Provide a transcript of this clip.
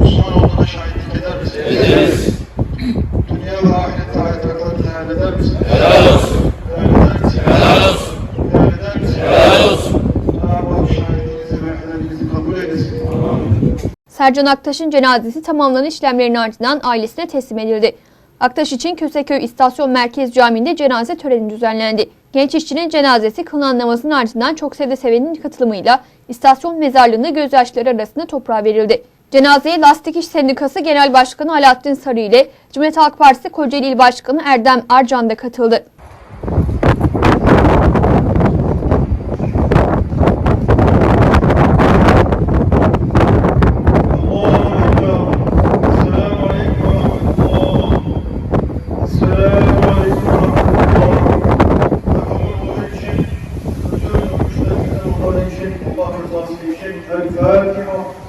Müslüman olduğuna şahitlik eder misin? Ederiz. Dünya ve ahirette hayatlarını hayal eder misin? Helal olsun. Hayal eder misin? Helal olsun. Hayal eder misin? Helal olsun. Cenab-ı Hak şahitliğinizi ve helalinizi kabul eylesin. Sercan Aktaş'ın cenazesi tamamlanan işlemlerin ardından ailesine teslim edildi. Aktaş için Köseköy İstasyon Merkez Camii'nde cenaze töreni düzenlendi. Genç işçinin cenazesi kılınan namazın ardından çok sayıda sevenin katılımıyla istasyon mezarlığında gözyaşları arasında toprağa verildi. Cenazeye Lastik İş Sendikası Genel Başkanı Alaaddin Sarı ile Cumhuriyet Halk Partisi Kocaeli İl Başkanı Erdem Arcan da katıldı. Allah rızası için El Fatiha.